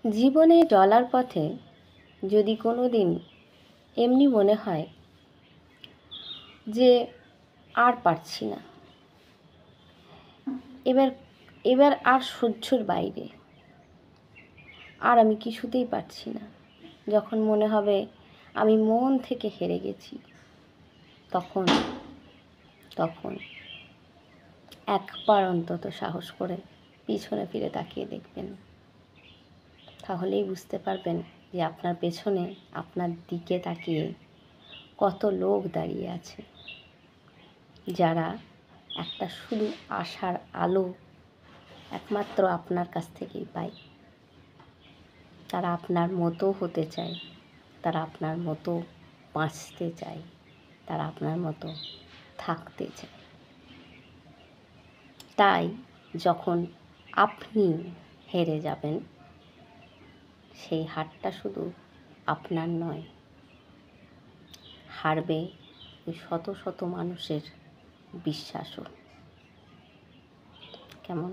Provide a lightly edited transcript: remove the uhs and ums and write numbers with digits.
জীবনে চলার পথে যদি কোনো দিন এমনি মনে হয় যে আর পারছি না, এবার এবার আর সহ্যর বাইরে, আর আমি কিছুতেই পারছি না, যখন মনে হবে আমি মন থেকে হেরে গেছি, তখন তখন একবার অন্তত সাহস করে পিছনে ফিরে তাকিয়ে দেখবেন। তাহলেই বুঝতে পারবেন যে আপনার পেছনে, আপনার দিকে তাকিয়ে কত লোক দাঁড়িয়ে আছে, যারা একটা শুধু আশার আলো একমাত্র আপনার কাছ থেকেই পায়। তারা আপনার মতো হতে চায়, তারা আপনার মতো বাঁচতে চায়, তারা আপনার মতো থাকতে চায়। তাই যখন আপনি হেরে যাবেন, সেই হারটা শুধু আপনার নয়, হারবে ওই শত শত মানুষের বিশ্বাসও। কেমন?